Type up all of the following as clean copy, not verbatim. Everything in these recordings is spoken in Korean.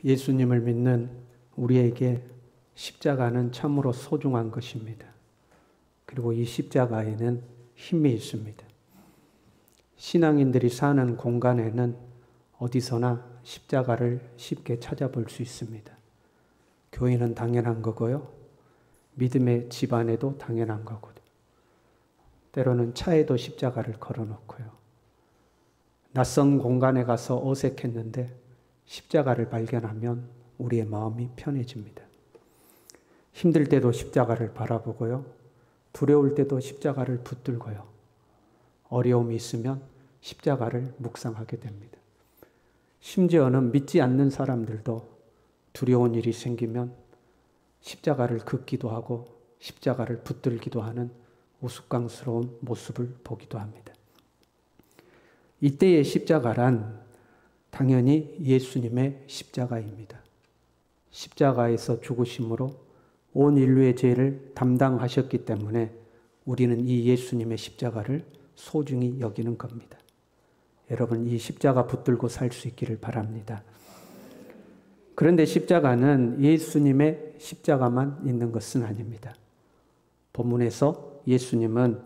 예수님을 믿는 우리에게 십자가는 참으로 소중한 것입니다. 그리고 이 십자가에는 힘이 있습니다. 신앙인들이 사는 공간에는 어디서나 십자가를 쉽게 찾아볼 수 있습니다. 교회는 당연한 거고요. 믿음의 집안에도 당연한 거고요. 때로는 차에도 십자가를 걸어놓고요. 낯선 공간에 가서 어색했는데 십자가를 발견하면 우리의 마음이 편해집니다. 힘들 때도 십자가를 바라보고요. 두려울 때도 십자가를 붙들고요. 어려움이 있으면 십자가를 묵상하게 됩니다. 심지어는 믿지 않는 사람들도 두려운 일이 생기면 십자가를 긋기도 하고 십자가를 붙들기도 하는 우스꽝스러운 모습을 보기도 합니다. 이때의 십자가란 당연히 예수님의 십자가입니다. 십자가에서 죽으심으로 온 인류의 죄를 담당하셨기 때문에 우리는 이 예수님의 십자가를 소중히 여기는 겁니다. 여러분, 이 십자가 붙들고 살 수 있기를 바랍니다. 그런데 십자가는 예수님의 십자가만 있는 것은 아닙니다. 본문에서 예수님은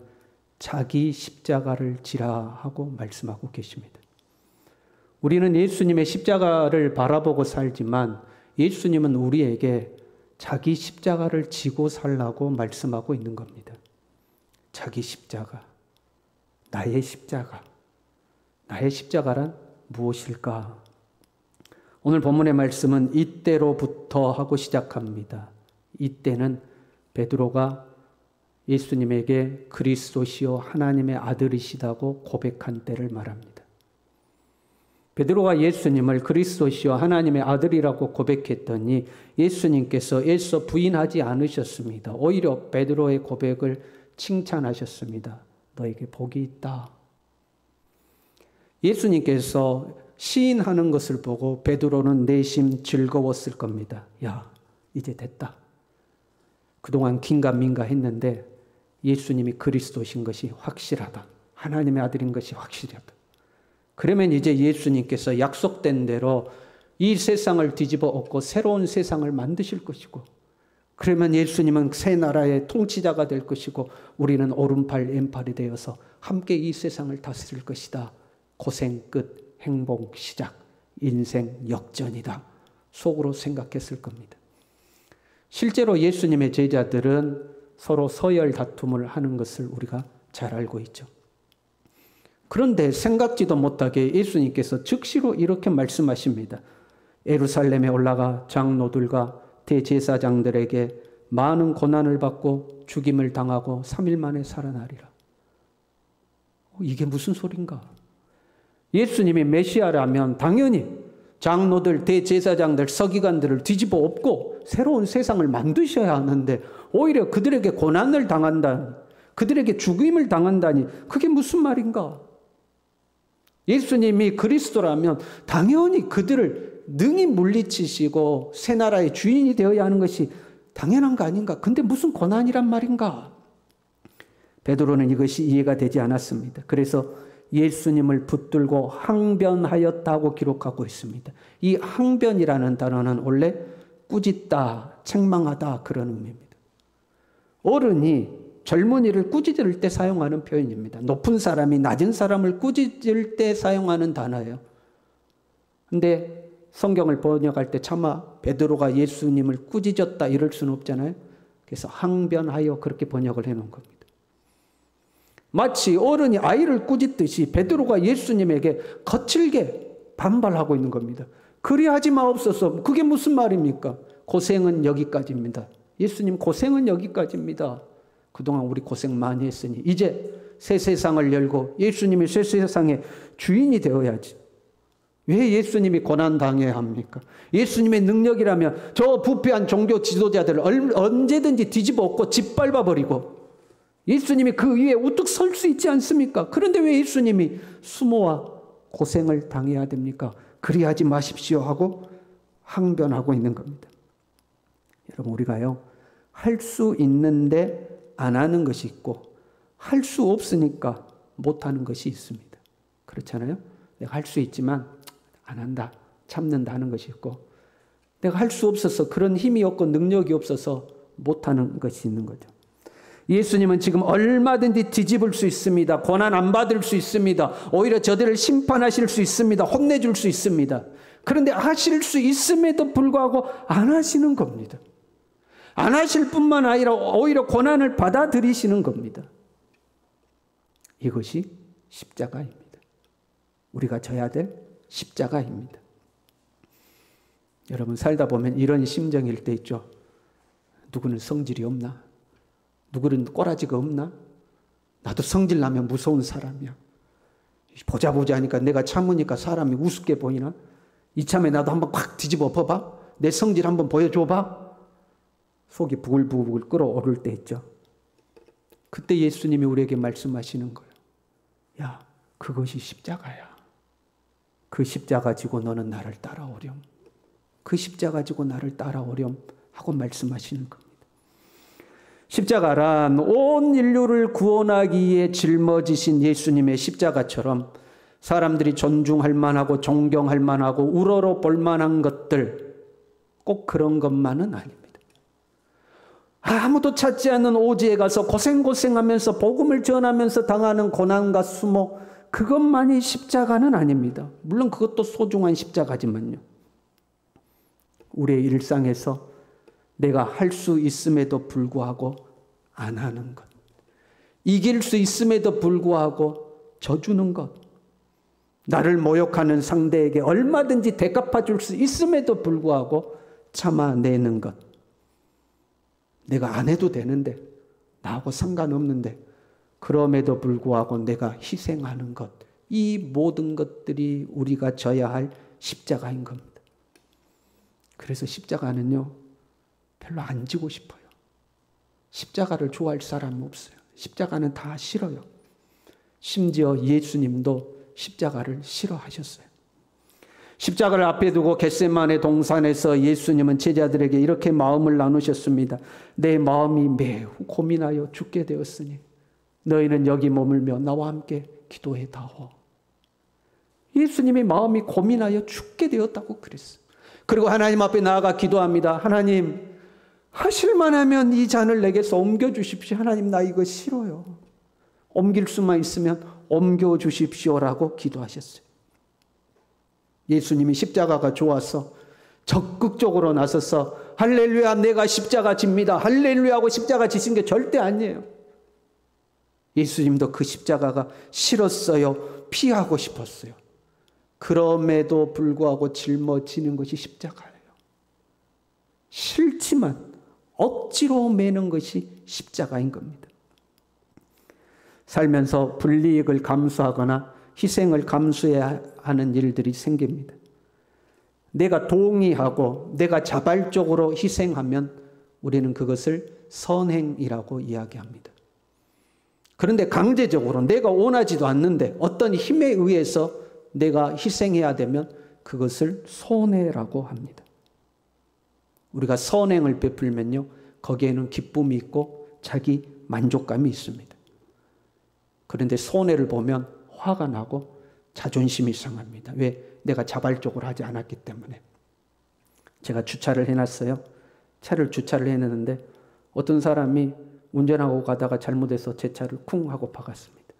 자기 십자가를 지라 하고 말씀하고 계십니다. 우리는 예수님의 십자가를 바라보고 살지만 예수님은 우리에게 자기 십자가를 지고 살라고 말씀하고 있는 겁니다. 자기 십자가, 나의 십자가. 나의 십자가란 무엇일까? 오늘 본문의 말씀은 이때로부터 하고 시작합니다. 이때는 베드로가 예수님에게 그리스도시요 하나님의 아들이시다고 고백한 때를 말합니다. 베드로가 예수님을 그리스도시요 하나님의 아들이라고 고백했더니 예수님께서 애써 부인하지 않으셨습니다. 오히려 베드로의 고백을 칭찬하셨습니다. 너에게 복이 있다. 예수님께서 시인하는 것을 보고 베드로는 내심 즐거웠을 겁니다. 야, 이제 됐다. 그동안 긴가민가 했는데 예수님이 그리스도신 것이 확실하다. 하나님의 아들인 것이 확실하다. 그러면 이제 예수님께서 약속된 대로 이 세상을 뒤집어 엎고 새로운 세상을 만드실 것이고, 그러면 예수님은 새 나라의 통치자가 될 것이고 우리는 오른팔 왼팔이 되어서 함께 이 세상을 다스릴 것이다. 고생 끝, 행복 시작, 인생 역전이다. 속으로 생각했을 겁니다. 실제로 예수님의 제자들은 서로 서열 다툼을 하는 것을 우리가 잘 알고 있죠. 그런데 생각지도 못하게 예수님께서 즉시로 이렇게 말씀하십니다. 예루살렘에 올라가 장로들과 대제사장들에게 많은 고난을 받고 죽임을 당하고 3일 만에 살아나리라. 이게 무슨 소린가? 예수님이 메시아라면 당연히 장로들, 대제사장들, 서기관들을 뒤집어 엎고 새로운 세상을 만드셔야 하는데 오히려 그들에게 고난을 당한다니, 그들에게 죽임을 당한다니 그게 무슨 말인가? 예수님이 그리스도라면 당연히 그들을 능히 물리치시고 새 나라의 주인이 되어야 하는 것이 당연한 거 아닌가? 근데 무슨 고난이란 말인가? 베드로는 이것이 이해가 되지 않았습니다. 그래서 예수님을 붙들고 항변하였다고 기록하고 있습니다. 이 항변이라는 단어는 원래 꾸짖다, 책망하다 그런 의미입니다. 어른이 젊은이를 꾸짖을 때 사용하는 표현입니다. 높은 사람이 낮은 사람을 꾸짖을 때 사용하는 단어예요. 근데 성경을 번역할 때 차마 베드로가 예수님을 꾸짖었다 이럴 수는 없잖아요. 그래서 항변하여 그렇게 번역을 해놓은 겁니다. 마치 어른이 아이를 꾸짖듯이 베드로가 예수님에게 거칠게 반발하고 있는 겁니다. 그리하지 마옵소서. 그게 무슨 말입니까? 고생은 여기까지입니다. 예수님 고생은 여기까지입니다. 그동안 우리 고생 많이 했으니 이제 새 세상을 열고 예수님이 새 세상의 주인이 되어야지. 왜 예수님이 고난당해야 합니까? 예수님의 능력이라면 저 부패한 종교 지도자들을 언제든지 뒤집어 엎고 짓밟아버리고 예수님이 그 위에 우뚝 설 수 있지 않습니까? 그런데 왜 예수님이 수모와 고생을 당해야 됩니까? 그리하지 마십시오 하고 항변하고 있는 겁니다. 여러분, 우리가요, 할 수 있는데 안 하는 것이 있고 할 수 없으니까 못하는 것이 있습니다. 그렇잖아요? 내가 할 수 있지만 안 한다, 참는다 하는 것이 있고 내가 할 수 없어서, 그런 힘이 없고 능력이 없어서 못하는 것이 있는 거죠. 예수님은 지금 얼마든지 뒤집을 수 있습니다. 고난 안 받을 수 있습니다. 오히려 저들을 심판하실 수 있습니다. 혼내줄 수 있습니다. 그런데 하실 수 있음에도 불구하고 안 하시는 겁니다. 안 하실 뿐만 아니라 오히려 고난을 받아들이시는 겁니다. 이것이 십자가입니다. 우리가 져야 될 십자가입니다. 여러분, 살다 보면 이런 심정일 때 있죠. 누구는 성질이 없나? 누구는 꼬라지가 없나? 나도 성질 나면 무서운 사람이야. 보자 하니까 내가 참으니까 사람이 우습게 보이나? 이참에 나도 한번 콱 뒤집어 봐봐. 내 성질 한번 보여줘봐. 속이 부글부글 끓어오를 때 있죠. 그때 예수님이 우리에게 말씀하시는 거예요. 야, 그것이 십자가야. 그 십자가 지고 너는 나를 따라오렴. 그 십자가 지고 나를 따라오렴 하고 말씀하시는 겁니다. 십자가란 온 인류를 구원하기에 짊어지신 예수님의 십자가처럼 사람들이 존중할 만하고 존경할 만하고 우러러 볼 만한 것들, 꼭 그런 것만은 아닙니다. 아무도 찾지 않는 오지에 가서 고생하면서 복음을 전하면서 당하는 고난과 수모, 그것만이 십자가는 아닙니다. 물론 그것도 소중한 십자가지만요. 우리의 일상에서 내가 할 수 있음에도 불구하고 안 하는 것, 이길 수 있음에도 불구하고 져주는 것, 나를 모욕하는 상대에게 얼마든지 대갚아 줄 수 있음에도 불구하고 참아내는 것, 내가 안 해도 되는데, 나하고 상관없는데 그럼에도 불구하고 내가 희생하는 것, 이 모든 것들이 우리가 져야 할 십자가인 겁니다. 그래서 십자가는요, 별로 안 지고 싶어요. 십자가를 좋아할 사람은 없어요. 십자가는 다 싫어요. 심지어 예수님도 십자가를 싫어하셨어요. 십자가를 앞에 두고 겟세마네 동산에서 예수님은 제자들에게 이렇게 마음을 나누셨습니다. 내 마음이 매우 고민하여 죽게 되었으니 너희는 여기 머물며 나와 함께 기도해 다오. 예수님의 마음이 고민하여 죽게 되었다고 그랬어요. 그리고 하나님 앞에 나아가 기도합니다. 하나님, 하실만 하면 이 잔을 내게서 옮겨주십시오. 하나님, 나 이거 싫어요. 옮길 수만 있으면 옮겨주십시오라고 기도하셨어요. 예수님이 십자가가 좋아서 적극적으로 나서서 할렐루야, 내가 십자가 집니다. 할렐루야 하고 십자가 지신 게 절대 아니에요. 예수님도 그 십자가가 싫었어요. 피하고 싶었어요. 그럼에도 불구하고 짊어지는 것이 십자가예요. 싫지만 억지로 매는 것이 십자가인 겁니다. 살면서 불이익을 감수하거나 희생을 감수해야 하는 일들이 생깁니다. 내가 동의하고 내가 자발적으로 희생하면 우리는 그것을 선행이라고 이야기합니다. 그런데 강제적으로 내가 원하지도 않는데 어떤 힘에 의해서 내가 희생해야 되면 그것을 손해라고 합니다. 우리가 선행을 베풀면요, 거기에는 기쁨이 있고 자기 만족감이 있습니다. 그런데 손해를 보면 화가 나고 자존심이 상합니다. 왜? 내가 자발적으로 하지 않았기 때문에. 제가 주차를 해놨어요. 차를 주차를 해놨는데 어떤 사람이 운전하고 가다가 잘못해서 제 차를 쿵 하고 박았습니다.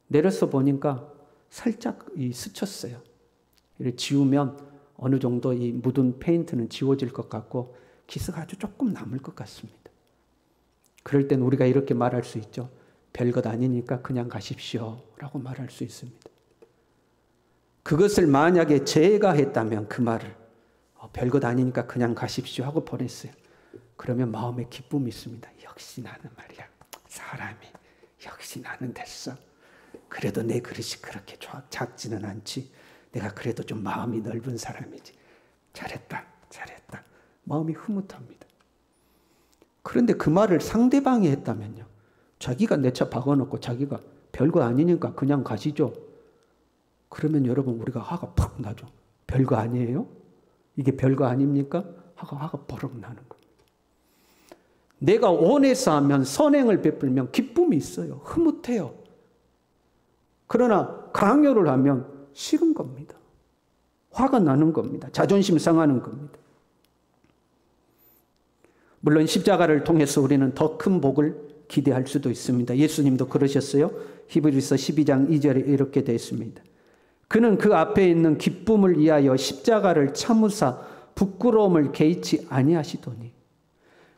내려서 보니까 살짝 스쳤어요. 이를 지우면 어느 정도 이 묻은 페인트는 지워질 것 같고 기스가 아주 조금 남을 것 같습니다. 그럴 땐 우리가 이렇게 말할 수 있죠. 별것 아니니까 그냥 가십시오 라고 말할 수 있습니다. 그것을 만약에 제가 했다면 그 말을 별것 아니니까 그냥 가십시오 하고 보냈어요. 그러면 마음에 기쁨이 있습니다. 역시 나는 말이야, 사람이 역시 나는 됐어. 그래도 내 그릇이 그렇게 작지는 않지. 내가 그래도 좀 마음이 넓은 사람이지. 잘했다. 마음이 흐뭇합니다. 그런데 그 말을 상대방이 했다면요, 자기가 내 차 박아놓고 자기가 별거 아니니까 그냥 가시죠. 그러면 여러분, 우리가 화가 팍 나죠. 별거 아니에요? 이게 별거 아닙니까? 화가 버럭 나는 거예요. 내가 원해서 하면, 선행을 베풀면 기쁨이 있어요. 흐뭇해요. 그러나 강요를 하면 싫은 겁니다. 화가 나는 겁니다. 자존심 상하는 겁니다. 물론 십자가를 통해서 우리는 더 큰 복을 기대할 수도 있습니다. 예수님도 그러셨어요. 히브리서 12장 2절에 이렇게 되어 있습니다. 그는 그 앞에 있는 기쁨을 위하여 십자가를 참으사 부끄러움을 개의치 아니하시더니,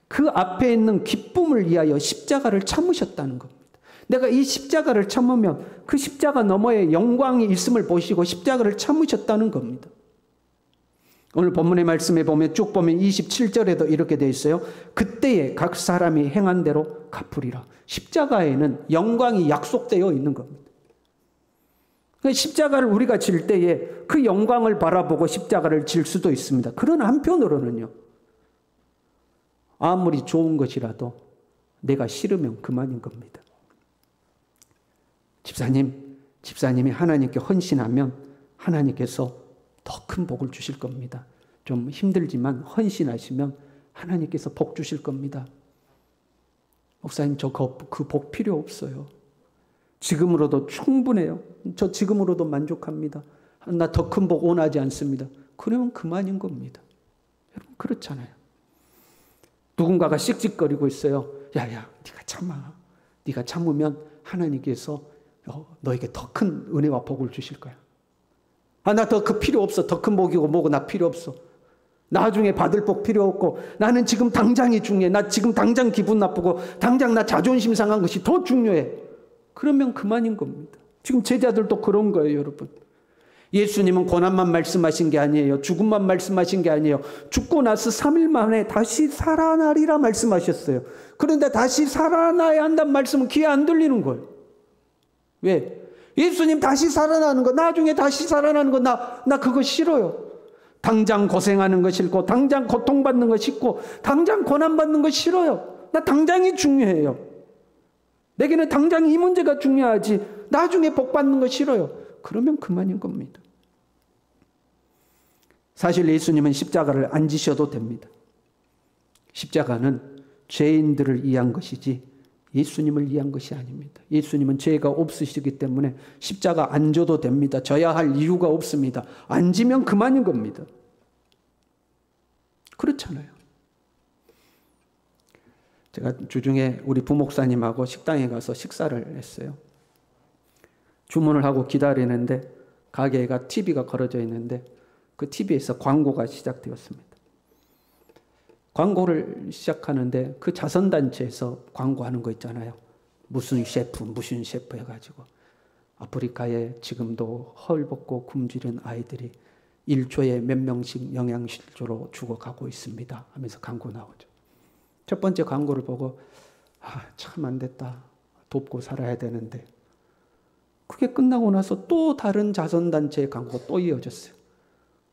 그 앞에 있는 기쁨을 위하여 십자가를 참으셨다는 겁니다. 내가 이 십자가를 참으면 그 십자가 너머에 영광이 있음을 보시고 십자가를 참으셨다는 겁니다. 오늘 본문의 말씀에 보면 쭉 보면 27절에도 이렇게 되어 있어요. 그때에 각 사람이 행한 대로 갚으리라. 십자가에는 영광이 약속되어 있는 겁니다. 십자가를 우리가 질 때에 그 영광을 바라보고 십자가를 질 수도 있습니다. 그러나 한편으로는요, 아무리 좋은 것이라도 내가 싫으면 그만인 겁니다. 집사님이 하나님께 헌신하면 하나님께서 더 큰 복을 주실 겁니다. 좀 힘들지만 헌신하시면 하나님께서 복 주실 겁니다. 목사님, 저 그 복 필요 없어요. 지금으로도 충분해요. 저 지금으로도 만족합니다. 나 더 큰 복 원하지 않습니다. 그러면 그만인 겁니다. 여러분, 그렇잖아요. 누군가가 씩씩거리고 있어요. 야야, 네가 참아. 네가 참으면 하나님께서 너에게 더 큰 은혜와 복을 주실 거야. 나 더 그 필요 없어. 더 큰 복이고 뭐고 나 필요 없어. 나중에 받을 복 필요 없고 나는 지금 당장이 중요해. 나 지금 당장 기분 나쁘고 당장 나 자존심 상한 것이 더 중요해. 그러면 그만인 겁니다. 지금 제자들도 그런 거예요, 여러분. 예수님은 고난만 말씀하신 게 아니에요. 죽음만 말씀하신 게 아니에요. 죽고 나서 3일 만에 다시 살아나리라 말씀하셨어요. 그런데 다시 살아나야 한다는 말씀은 귀에 안 들리는 거예요. 왜? 예수님 다시 살아나는 거, 나중에 다시 살아나는 거, 나 그거 싫어요. 당장 고생하는 거 싫고, 당장 고통받는 거 싫고, 당장 고난받는 거 싫어요. 나 당장이 중요해요. 내게는 당장 이 문제가 중요하지, 나중에 복 받는 거 싫어요. 그러면 그만인 겁니다. 사실 예수님은 십자가를 안 지셔도 됩니다. 십자가는 죄인들을 위한 것이지 예수님을 위한 것이 아닙니다. 예수님은 죄가 없으시기 때문에 십자가 안 져도 됩니다. 져야 할 이유가 없습니다. 안 지면 그만인 겁니다. 그렇잖아요. 제가 주중에 우리 부목사님하고 식당에 가서 식사를 했어요. 주문을 하고 기다리는데 가게가 TV가 걸어져 있는데 그 TV에서 광고가 시작되었습니다. 광고를 시작하는데 그 자선단체에서 광고하는 거 있잖아요. 무슨 셰프 해가지고 아프리카에 지금도 헐벗고 굶주린 아이들이 1초에 몇 명씩 영양실조로 죽어가고 있습니다 하면서 광고 나오죠. 첫 번째 광고를 보고 참 안 됐다. 돕고 살아야 되는데, 그게 끝나고 나서 또 다른 자선단체의 광고가 또 이어졌어요.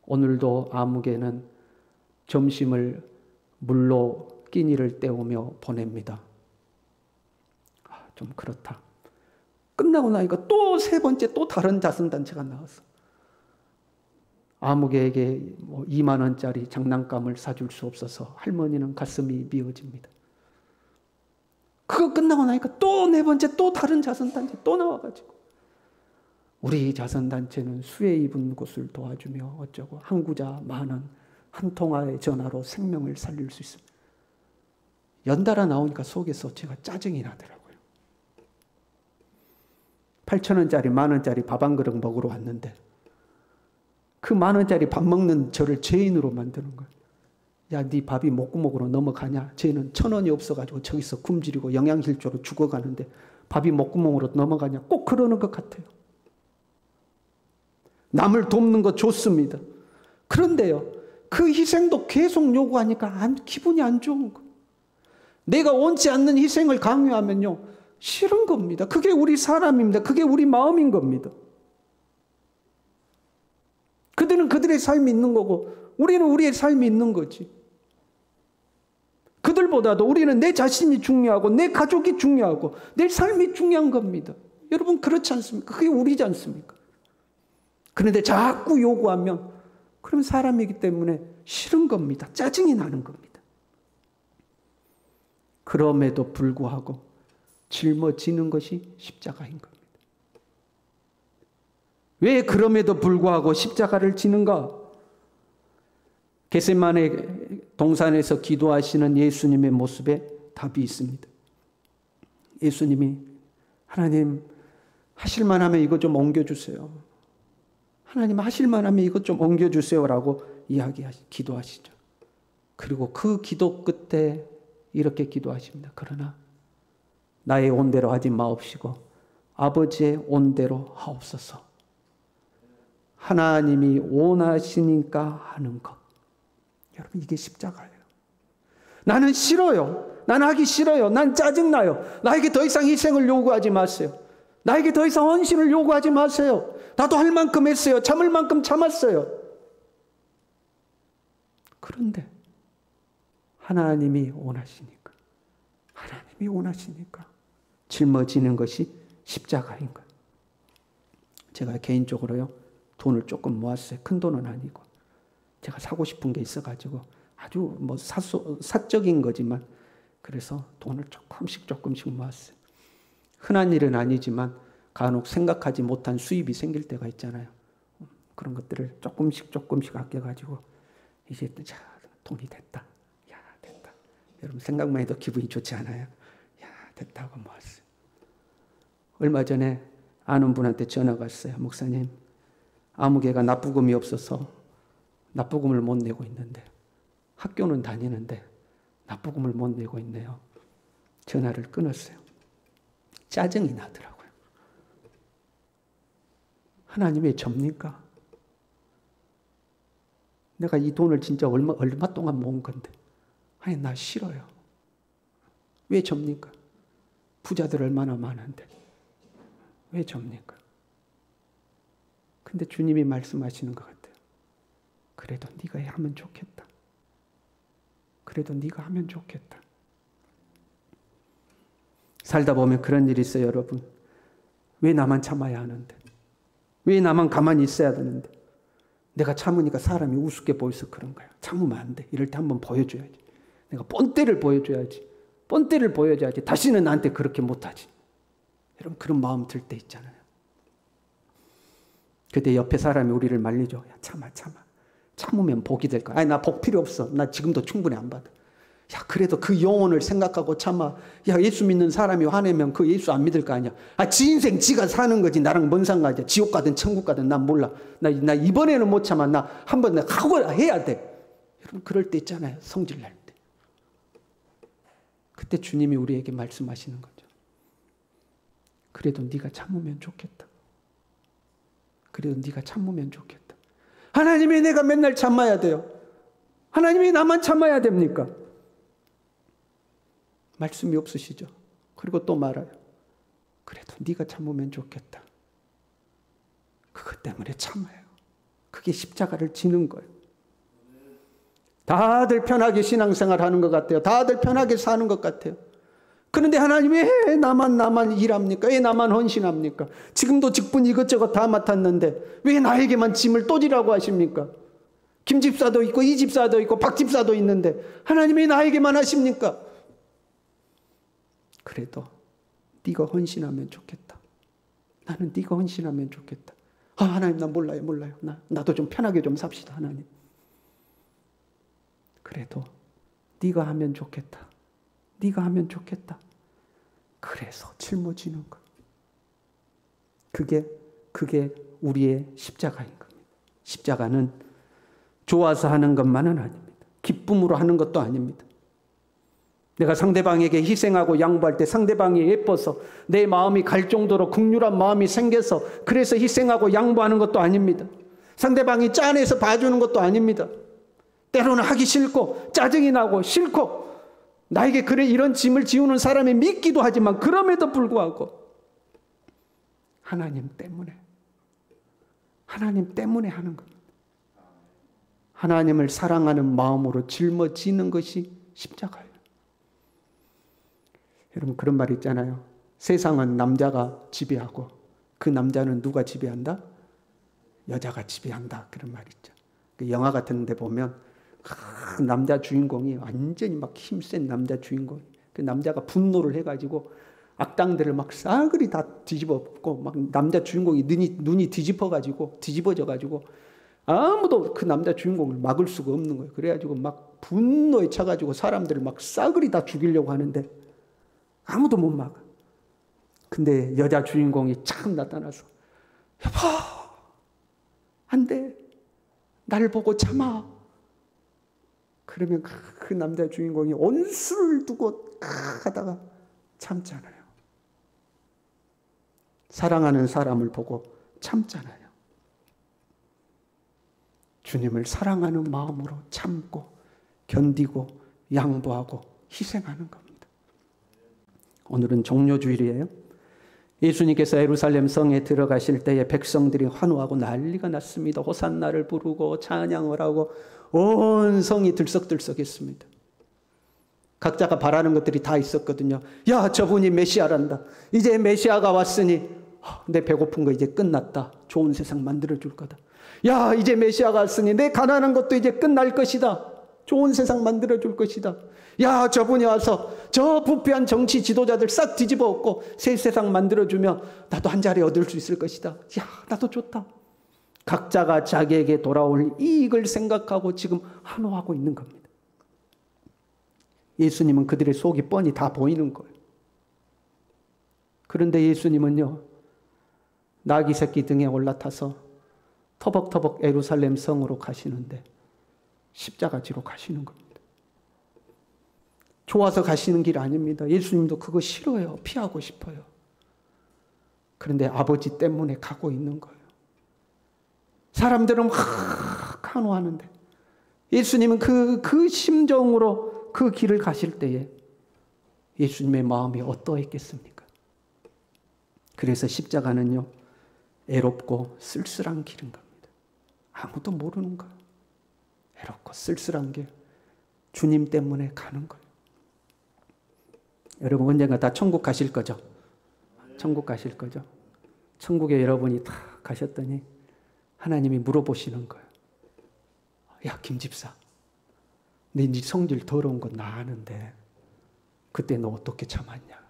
오늘도 아무개는 점심을 물로 끼니를 때우며 보냅니다. 좀 그렇다. 끝나고 나니까 또 세 번째 또 다른 자선단체가 나왔어. 아무개에게 2만 원짜리 장난감을 사줄 수 없어서 할머니는 가슴이 미어집니다. 그거 끝나고 나니까 또 네 번째 또 다른 자선단체 또 나와가지고 우리 자선단체는 수해 입은 곳을 도와주며 어쩌고 한 구자 10,000원, 한 통화의 전화로 생명을 살릴 수 있습니다. 연달아 나오니까 속에서 제가 짜증이 나더라고요. 8,000원짜리 10,000원짜리 밥 한 그릇 먹으러 왔는데 그 10,000원짜리 밥 먹는 저를 죄인으로 만드는 거예요. 야, 네 밥이 목구멍으로 넘어가냐? 쟤는 1,000원이 없어가지고 저기서 굶주리고 영양실조로 죽어가는데 밥이 목구멍으로 넘어가냐? 꼭 그러는 것 같아요. 남을 돕는 거 좋습니다. 그런데요, 그 희생도 계속 요구하니까 기분이 안 좋은 거. 내가 원치 않는 희생을 강요하면요, 싫은 겁니다. 그게 우리 사람입니다. 그게 우리 마음인 겁니다. 그들은 그들의 삶이 있는 거고 우리는 우리의 삶이 있는 거지. 그들보다도 우리는 내 자신이 중요하고 내 가족이 중요하고 내 삶이 중요한 겁니다. 여러분, 그렇지 않습니까? 그게 우리지 않습니까? 그런데 자꾸 요구하면 그럼 사람이기 때문에 싫은 겁니다. 짜증이 나는 겁니다. 그럼에도 불구하고 짊어지는 것이 십자가인 겁니다. 왜 그럼에도 불구하고 십자가를 지는가? 겟세마네 동산에서 기도하시는 예수님의 모습에 답이 있습니다. 예수님이 하나님 하실만 하면 이것 좀 옮겨주세요. 하나님 하실만 하면 이것 좀 옮겨주세요라고 기도하시죠. 그리고 그 기도 끝에 이렇게 기도하십니다. 그러나 나의 온대로 하지 마옵시고 아버지의 온대로 하옵소서. 하나님이 원하시니까 하는 것. 여러분 이게 십자가예요. 나는 싫어요. 난 하기 싫어요. 난 짜증나요. 나에게 더 이상 희생을 요구하지 마세요. 나에게 더 이상 헌신을 요구하지 마세요. 나도 할 만큼 했어요. 참을 만큼 참았어요. 그런데 하나님이 원하시니까 짊어지는 것이 십자가인 거예요. 제가 개인적으로요 돈을 조금 모았어요. 큰 돈은 아니고 제가 사고 싶은 게 있어가지고 아주 뭐 사적인 거지만 그래서 돈을 조금씩 모았어요. 흔한 일은 아니지만 간혹 생각하지 못한 수입이 생길 때가 있잖아요. 그런 것들을 조금씩 아껴가지고 이제 자 돈이 됐다. 야 됐다. 여러분 생각만 해도 기분이 좋지 않아요? 야 됐다고 모았어요. 얼마 전에 아는 분한테 전화가 왔어요. 목사님 아무개가 납부금이 없어서 납부금을 못 내고 있는데 학교는 다니는데 납부금을 못 내고 있네요. 전화를 끊었어요. 짜증이 나더라고요. 하나님 왜 접니까? 내가 이 돈을 진짜 얼마 동안 모은 건데 아니 나 싫어요. 왜 접니까? 부자들 얼마나 많은데 왜 접니까? 근데 주님이 말씀하시는 것 같아요. 그래도 네가 하면 좋겠다. 그래도 네가 하면 좋겠다. 살다 보면 그런 일이 있어요, 여러분. 왜 나만 참아야 하는데? 왜 나만 가만히 있어야 되는데? 내가 참으니까 사람이 우습게 보여서 그런 거야. 참으면 안 돼. 이럴 때 한번 보여줘야지. 내가 뻔때를 보여줘야지. 뻔때를 보여줘야지. 다시는 나한테 그렇게 못하지. 여러분 그런 마음 들 때 있잖아요. 그때 옆에 사람이 우리를 말리죠. 야 참아. 참으면 복이 될 거야. 아니 나 복 필요 없어. 나 지금도 충분히 안 받아. 야 그래도 그 영혼을 생각하고 참아. 야 예수 믿는 사람이 화내면 그 예수 안 믿을 거 아니야. 지 인생 지가 사는 거지. 나랑 뭔 상관이야. 지옥 가든 천국 가든 난 몰라. 나 이번에는 못 참아. 나 한번 하고 해야 돼. 여러분 그럴 때 있잖아요. 성질 날 때. 그때 주님이 우리에게 말씀하시는 거죠. 그래도 네가 참으면 좋겠다. 그래도 네가 참으면 좋겠다. 하나님이 내가 맨날 참아야 돼요. 하나님이 나만 참아야 됩니까? 말씀이 없으시죠. 그리고 또 말아요. 그래도 네가 참으면 좋겠다. 그것 때문에 참아요. 그게 십자가를 지는 거예요. 다들 편하게 신앙생활 하는 것 같아요. 다들 편하게 사는 것 같아요. 그런데 하나님이 왜 나만 일합니까? 왜 나만 헌신합니까? 지금도 직분 이것저것 다 맡았는데 왜 나에게만 짐을 또 지라고 하십니까? 김 집사도 있고 이 집사도 있고 박 집사도 있는데 하나님이 나에게만 하십니까? 그래도 네가 헌신하면 좋겠다. 나는 네가 헌신하면 좋겠다. 하나님 나 몰라요. 나도 좀 편하게 좀 삽시다 하나님. 그래도 네가 하면 좋겠다. 네가 하면 좋겠다. 그래서 짊어지는 것. 그게 우리의 십자가인 겁니다. 십자가는 좋아서 하는 것만은 아닙니다. 기쁨으로 하는 것도 아닙니다. 내가 상대방에게 희생하고 양보할 때 상대방이 예뻐서 내 마음이 갈 정도로 긍휼한 마음이 생겨서 그래서 희생하고 양보하는 것도 아닙니다. 상대방이 짠해서 봐주는 것도 아닙니다. 때로는 하기 싫고 짜증이 나고 싫고 나에게 그래 이런 짐을 지우는 사람이 믿기도 하지만 그럼에도 불구하고 하나님 때문에 하는 겁니다. 하나님을 사랑하는 마음으로 짊어지는 것이 십자가예요. 여러분 그런 말 있잖아요. 세상은 남자가 지배하고 그 남자는 누가 지배한다? 여자가 지배한다. 그런 말 있죠. 그 영화 같은 데 보면 남자 주인공이 완전히 막 힘센 남자 주인공. 그 남자가 분노를 해가지고 악당들을 막 싸그리 다 뒤집어 엎고 막 남자 주인공이 눈이 뒤집어져가지고 아무도 그 남자 주인공을 막을 수가 없는 거예요. 그래가지고 막 분노에 차가지고 사람들을 막 싸그리 다 죽이려고 하는데 아무도 못 막아. 근데 여자 주인공이 참 나타나서 여보, 안 돼. 날 보고 참아. 그러면 그 남자 주인공이 온수를 두고 하다가 참잖아요. 사랑하는 사람을 보고 참잖아요. 주님을 사랑하는 마음으로 참고 견디고 양보하고 희생하는 겁니다. 오늘은 종료주일이에요. 예수님께서 예루살렘 성에 들어가실 때에 백성들이 환호하고 난리가 났습니다. 호산나를 부르고 찬양을 하고 온 성이 들썩들썩했습니다. 각자가 바라는 것들이 다 있었거든요. 야, 저분이 메시아란다. 이제 메시아가 왔으니 내 배고픈 거 이제 끝났다. 좋은 세상 만들어줄 거다. 야, 이제 메시아가 왔으니 내 가난한 것도 이제 끝날 것이다. 좋은 세상 만들어줄 것이다. 야, 저분이 와서 저 부패한 정치 지도자들 싹 뒤집어 엎고 새 세상 만들어주면 나도 한 자리 얻을 수 있을 것이다. 야, 나도 좋다. 각자가 자기에게 돌아올 이익을 생각하고 지금 환호하고 있는 겁니다. 예수님은 그들의 속이 뻔히 다 보이는 거예요. 그런데 예수님은요, 나귀 새끼 등에 올라타서 터벅터벅 예루살렘 성으로 가시는데 십자가 지로 가시는 겁니다. 좋아서 가시는 길 아닙니다. 예수님도 그거 싫어요. 피하고 싶어요. 그런데 아버지 때문에 가고 있는 거예요. 사람들은 막 환호하는데 예수님은 그 심정으로 그 길을 가실 때에 예수님의 마음이 어떠했겠습니까? 그래서 십자가는요, 애롭고 쓸쓸한 길인 겁니다. 아무도 모르는 거예요. 애롭고 쓸쓸한 길. 주님 때문에 가는 거예요. 여러분 언젠가 다 천국 가실 거죠? 천국 가실 거죠? 천국에 여러분이 다 가셨더니 하나님이 물어보시는 거예요. 야, 김집사, 네 성질 더러운 거 나 아는데 그때 너 어떻게 참았냐?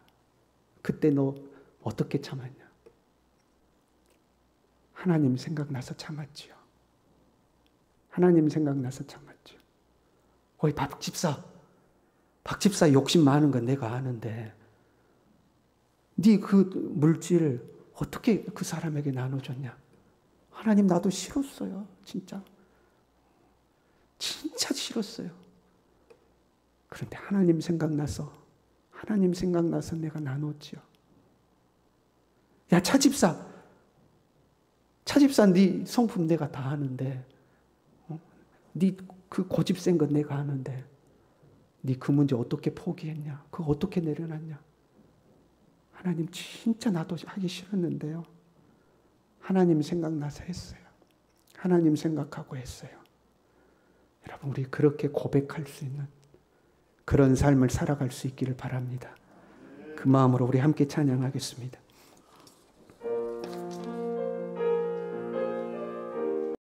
그때 너 어떻게 참았냐? 하나님 생각나서 참았지요. 하나님 생각나서 참았지요. 어이, 박집사 욕심 많은 건 내가 아는데 네 그 물질 어떻게 그 사람에게 나눠줬냐? 하나님, 나도 싫었어요. 진짜 싫었어요. 그런데 하나님 생각나서 내가 나눴지요. 야, 차집사 네 성품 내가 다 아는데, 네 그 고집 센 건 내가 아는데 네 그 문제 어떻게 포기했냐? 그거 어떻게 내려놨냐? 하나님, 진짜 나도 하기 싫었는데요. 하나님 생각나서 했어요. 하나님 생각하고 했어요. 여러분, 우리 그렇게 고백할 수 있는 그런 삶을 살아갈 수 있기를 바랍니다. 그 마음으로 우리 함께 찬양하겠습니다.